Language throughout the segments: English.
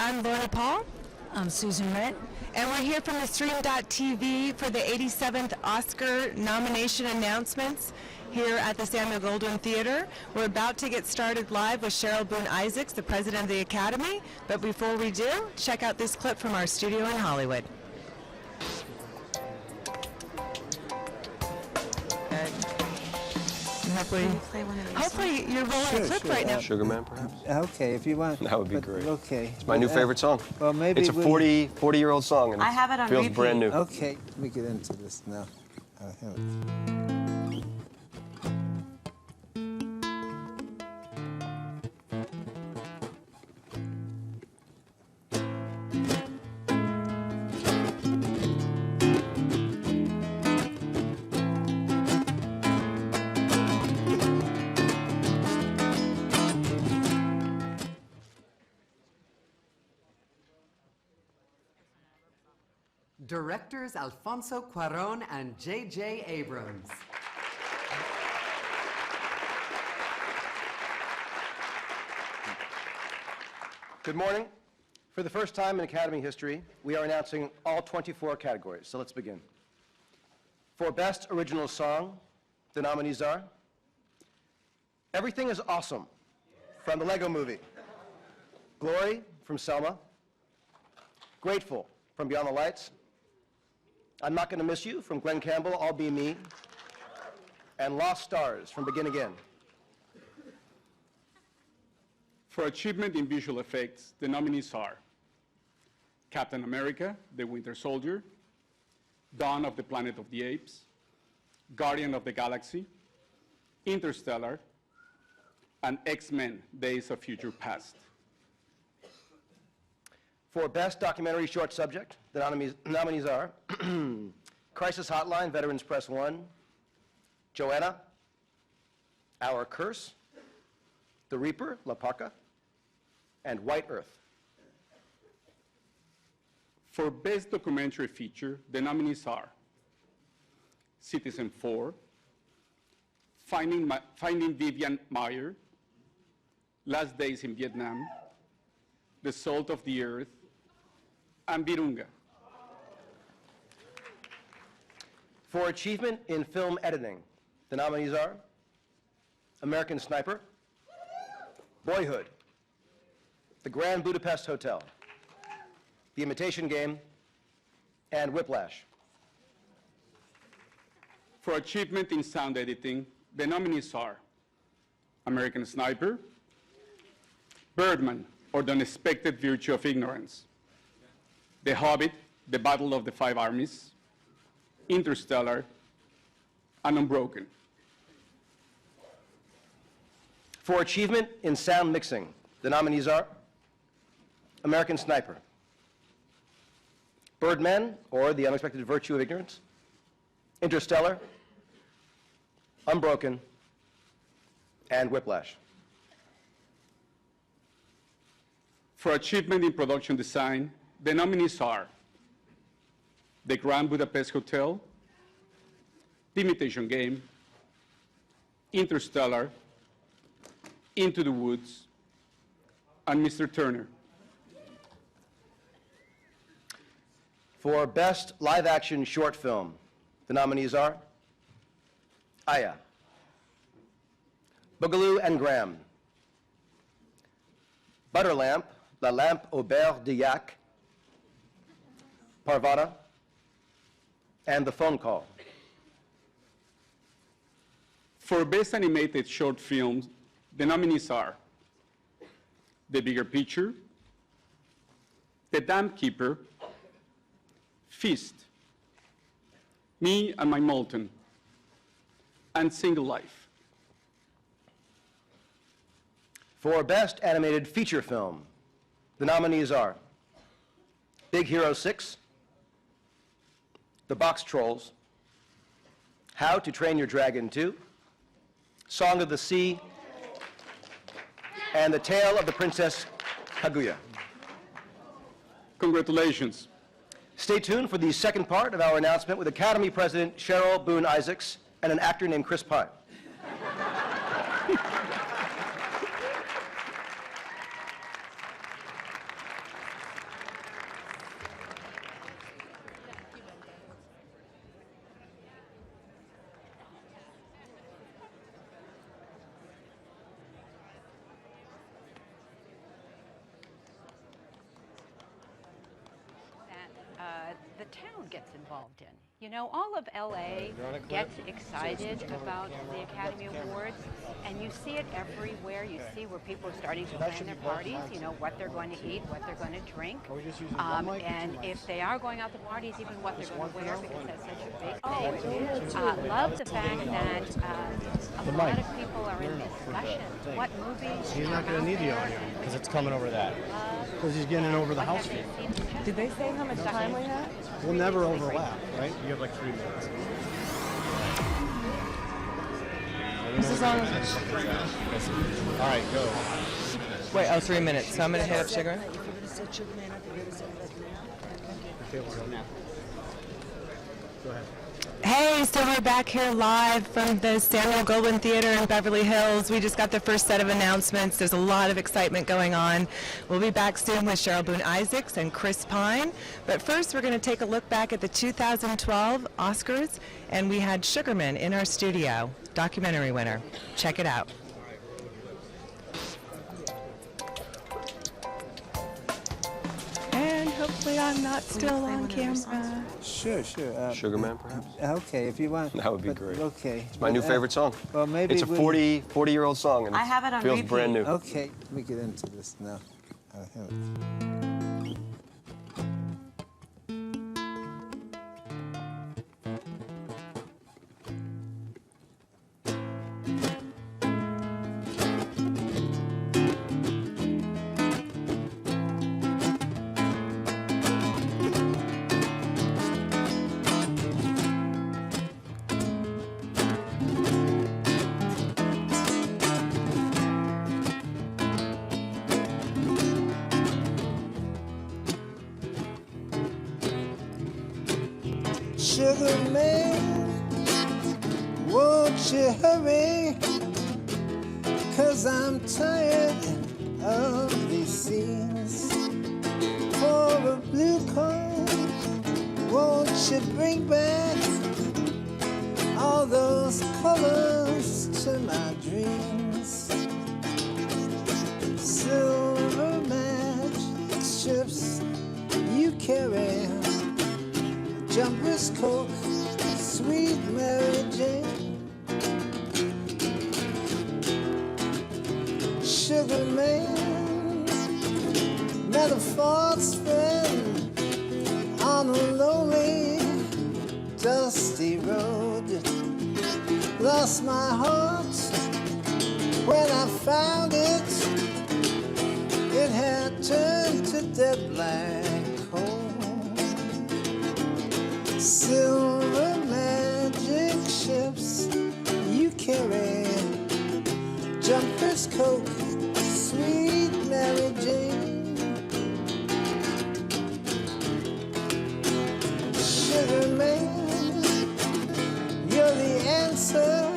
I'm Lorna Paul. I'm Susan Rett. And we're here from theStream.tv for the 87th Oscar nomination announcements here at the Samuel Goldwyn Theater. We're about to get started live with Cheryl Boone Isaacs, the president of the Academy. But before we do, check out this clip from our studio in Hollywood. Hopefully you're rolling a clip right now. Sugar Man, perhaps? Okay, if you want. That would be great. Okay. It's my new favorite song. Well, maybe it's a 40-year-old song, and I have it on feels repeat. brand new. Okay, let me get into this now. I have it. Directors Alfonso Cuaron and J.J. Abrams. Good morning. For the first time in Academy history, we are announcing all 24 categories, so let's begin. For Best Original Song, the nominees are Everything is Awesome from the Lego Movie, Glory from Selma, Grateful from Beyond the Lights, I'm Not Gonna Miss You from Glenn Campbell, I'll Be Me, and Lost Stars from Begin Again. For achievement in visual effects, the nominees are Captain America, The Winter Soldier, Dawn of the Planet of the Apes, Guardian of the Galaxy, Interstellar, and X-Men, Days of Future Past. For Best Documentary Short Subject, the nominees are Crisis Hotline, Veterans Press 1, Joanna, Our Curse, The Reaper, La Parka, and White Earth. For Best Documentary Feature, the nominees are Citizen 4, Finding Vivian Maier, Last Days in Vietnam, The Salt of the Earth, and Virunga. For Achievement in Film Editing, the nominees are American Sniper, Boyhood, The Grand Budapest Hotel, The Imitation Game, and Whiplash. For achievement in sound editing, the nominees are American Sniper, Birdman, or The Unexpected Virtue of Ignorance, The Hobbit, The Battle of the Five Armies, Interstellar, and Unbroken. For Achievement in Sound Mixing, the nominees are American Sniper, Birdman, or The Unexpected Virtue of Ignorance, Interstellar, Unbroken, and Whiplash. For achievement in production design, the nominees are The Grand Budapest Hotel, The Imitation Game, Interstellar, Into the Woods, and Mr. Turner. For Best Live Action Short Film, the nominees are Aya, Boogaloo and Graham, Butterlamp, La Lampe au Beurre de Yak, Parvada, and The Phone Call. For Best Animated Short Films, the nominees are The Bigger Picture, The Dam Keeper, Feast, Me and My Molten, and Single Life. For Best Animated Feature Film, the nominees are Big Hero 6, The Box Trolls, How to Train Your Dragon 2, Song of the Sea, and The Tale of the Princess Kaguya. Congratulations. Stay tuned for the second part of our announcement with Academy President Cheryl Boone Isaacs and an actor named Chris Pine. the town gets involved in. You know, all of LA gets excited about the Academy Awards, and you see it everywhere. You see where people are starting to plan their parties, you know, what they're going to eat, what they're going to drink, and if they are going out to parties, even what they're going to wear, because that's such a big thing. Love the fact that a lot of people are in discussion. What movies? He's not going to need the audio because it's coming over that. Because he's getting it over the house feed. Did they say how much time we have? We'll never overlap, right? You have like 3 minutes. This is on. All right, go. Wait, oh, 3 minutes. So I'm going to hit up Sugar. Okay, we'll go now. Go ahead. Hey, so we're back here live from the Samuel Goldwyn Theater in Beverly Hills. We just got the first set of announcements. There's a lot of excitement going on. We'll be back soon with Cheryl Boone Isaacs and Chris Pine. But first, we're going to take a look back at the 2012 Oscars, and we had Sugarman in our studio, documentary winner. Check it out. And hopefully I'm not still on camera. Sure. Sugarman, perhaps? Okay, if you want. That would be but, great. Okay. It's my new favorite song. Well, maybe it's a 40-year-old song, and I have it on feels repeat. brand new. Okay, let me get into this now. I have it. Sugar man, won't you hurry? 'Cause I'm tired of these scenes. For a blue coin, won't you bring back all those colors to my dreams? Silver magic strips you carry, Jumpers Coke, sweet Mary Jane. Sugar man, met a false friend on a lonely, dusty road. Lost my heart when I found it. It had turned to dead black coal. Silver magic ships you carry, Jumpers Coke, sweet Mary Jane. Sugar man, you're the answer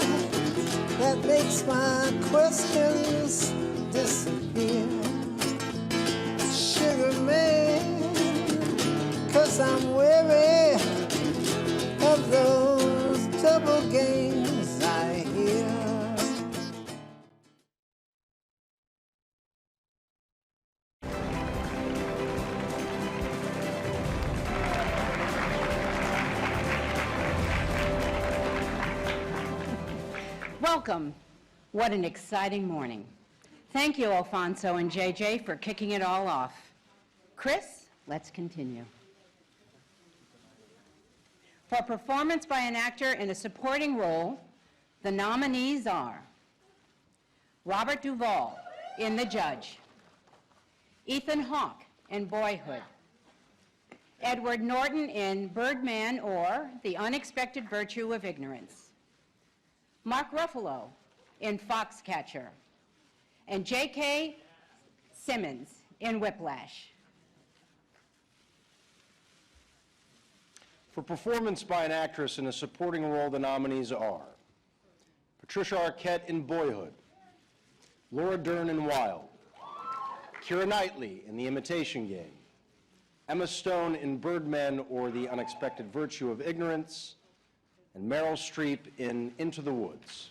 that makes my questions disappear. Sugar man, 'cause I'm weary of those double games I hear. Welcome. What an exciting morning. Thank you, Alfonso and J.J., for kicking it all off. Chris, let's continue. For performance by an actor in a supporting role, the nominees are Robert Duvall in The Judge, Ethan Hawke in Boyhood, Edward Norton in Birdman or The Unexpected Virtue of Ignorance, Mark Ruffalo in Foxcatcher, and J.K. Simmons in Whiplash. For performance by an actress in a supporting role, the nominees are Patricia Arquette in Boyhood, Laura Dern in Wild, Keira Knightley in The Imitation Game, Emma Stone in Birdman or The Unexpected Virtue of Ignorance, and Meryl Streep in Into the Woods.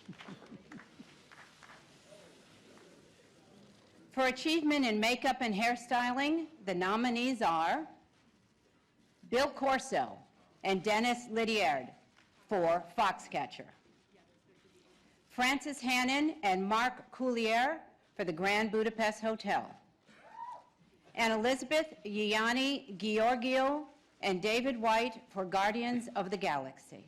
For achievement in makeup and hairstyling, the nominees are Bill Corso and Dennis Lydiard for Foxcatcher. Francis Hannon and Mark Coulier for the Grand Budapest Hotel. And Elizabeth Yianni Georgiou and David White for Guardians of the Galaxy.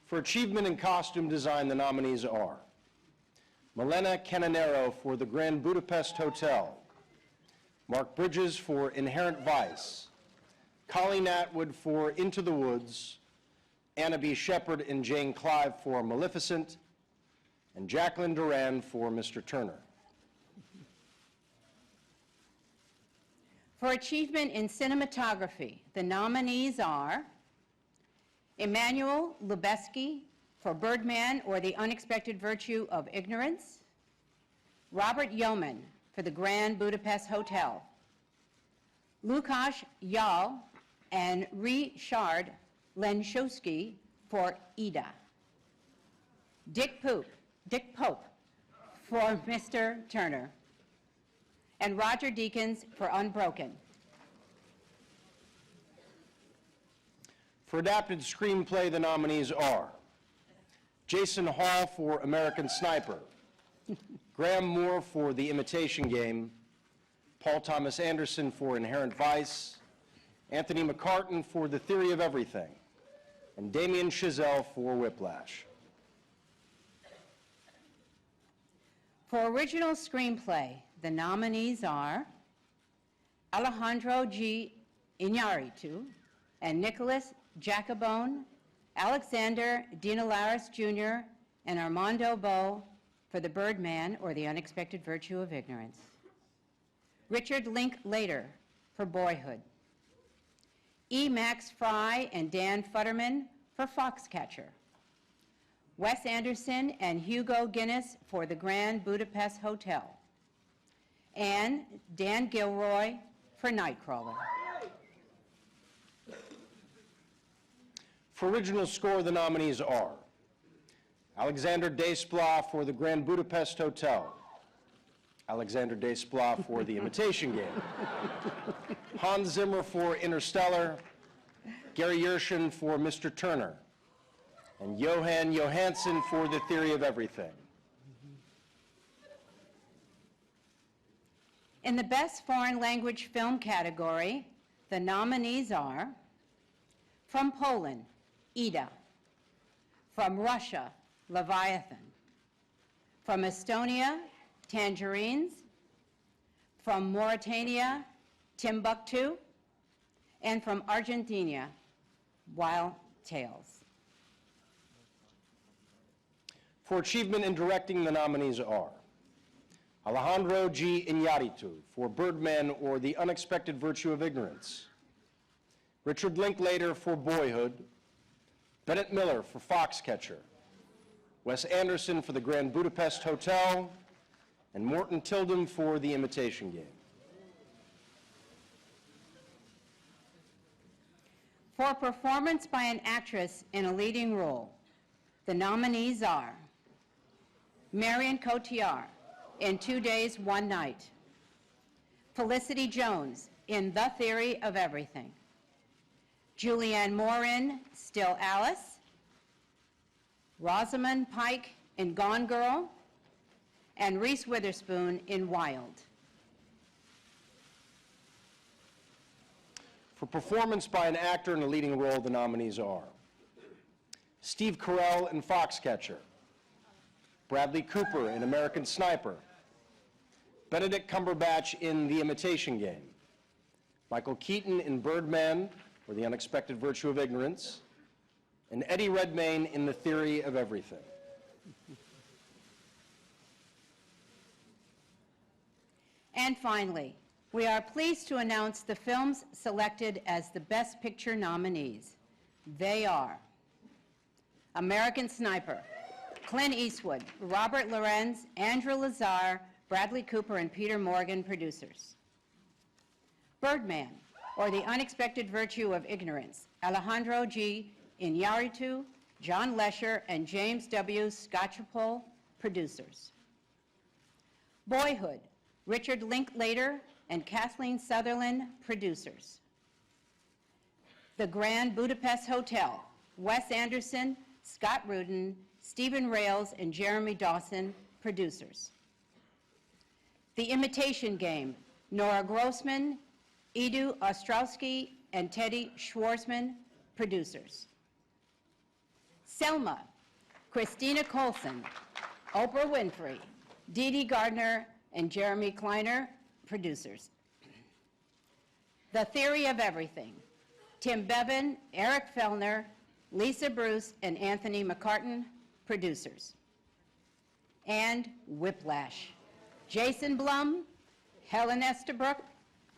For achievement in costume design, the nominees are Milena Canonero for the Grand Budapest Hotel, Mark Bridges for Inherent Vice, Colleen Atwood for Into the Woods, Anna B. Shepard and Jane Clive for Maleficent, and Jacqueline Duran for Mr. Turner. For achievement in cinematography, the nominees are Emmanuel Lubezki for Birdman or the Unexpected Virtue of Ignorance, Robert Yeoman for the Grand Budapest Hotel, Lukasz Yal and Richard Lenszowski for Ida, Dick Pope for Mr. Turner, and Roger Deakins for Unbroken. For adapted screenplay, the nominees are Jason Hall for American Sniper, Graham Moore for The Imitation Game, Paul Thomas Anderson for Inherent Vice, Anthony McCartan for The Theory of Everything, and Damien Chazelle for Whiplash. For original screenplay, the nominees are Alejandro G. Iñárritu and Nicholas Jacobone, Alexander Dinelaris Jr., and Armando Bo for The Birdman or the Unexpected Virtue of Ignorance, Richard Linklater for Boyhood, E. Max Fry and Dan Futterman for Foxcatcher, Wes Anderson and Hugo Guinness for the Grand Budapest Hotel, and Dan Gilroy for Nightcrawler. For original score, the nominees are Alexander Desplat for The Grand Budapest Hotel, Alexander Desplat for The Imitation Game, Hans Zimmer for Interstellar, Gary Yershon for Mr. Turner, and Johan Johansson for The Theory of Everything. In the Best Foreign Language Film category, the nominees are from Poland, Ida, from Russia, Leviathan, from Estonia, Tangerines, from Mauritania, Timbuktu, and from Argentina, Wild Tales. For achievement in directing, the nominees are Alejandro G. Iñárritu for Birdman or the Unexpected Virtue of Ignorance, Richard Linklater for Boyhood, Bennett Miller for Foxcatcher, Wes Anderson for The Grand Budapest Hotel, and Morton Tildum for The Imitation Game. For performance by an actress in a leading role, the nominees are Marion Cotillard in 2 Days, One Night, Felicity Jones in The Theory of Everything, Julianne Moore in Still Alice, Rosamund Pike in Gone Girl, and Reese Witherspoon in Wild. For performance by an actor in a leading role, the nominees are Steve Carell in Foxcatcher, Bradley Cooper in American Sniper, Benedict Cumberbatch in The Imitation Game, Michael Keaton in Birdman or The Unexpected Virtue of Ignorance, and Eddie Redmayne in The Theory of Everything. And finally, we are pleased to announce the films selected as the Best Picture nominees. They are American Sniper, Clint Eastwood, Robert Lorenz, Andrew Lazar, Bradley Cooper, and Peter Morgan, producers. Birdman, or The Unexpected Virtue of Ignorance, Alejandro G. Iñárritu, John Lesher, and James W. Scotchapole, producers. Boyhood, Richard Linklater, and Kathleen Sutherland, producers. The Grand Budapest Hotel, Wes Anderson, Scott Rudin, Stephen Rails, and Jeremy Dawson, producers. The Imitation Game, Nora Grossman, Edu Ostrowski, and Teddy Schwarzman, producers. Selma, Christina Colson, Oprah Winfrey, Dee Dee Gardner, and Jeremy Kleiner, producers. The Theory of Everything, Tim Bevan, Eric Fellner, Lisa Bruce, and Anthony McCartan, producers. And Whiplash, Jason Blum, Helen Estabrook,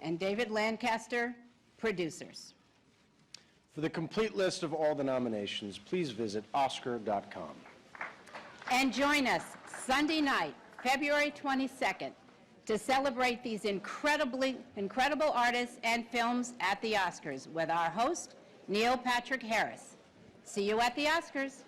and David Lancaster, producers. For the complete list of all the nominations, please visit Oscar.com. And join us Sunday night, February 22nd, to celebrate these incredible artists and films at the Oscars with our host, Neil Patrick Harris. See you at the Oscars.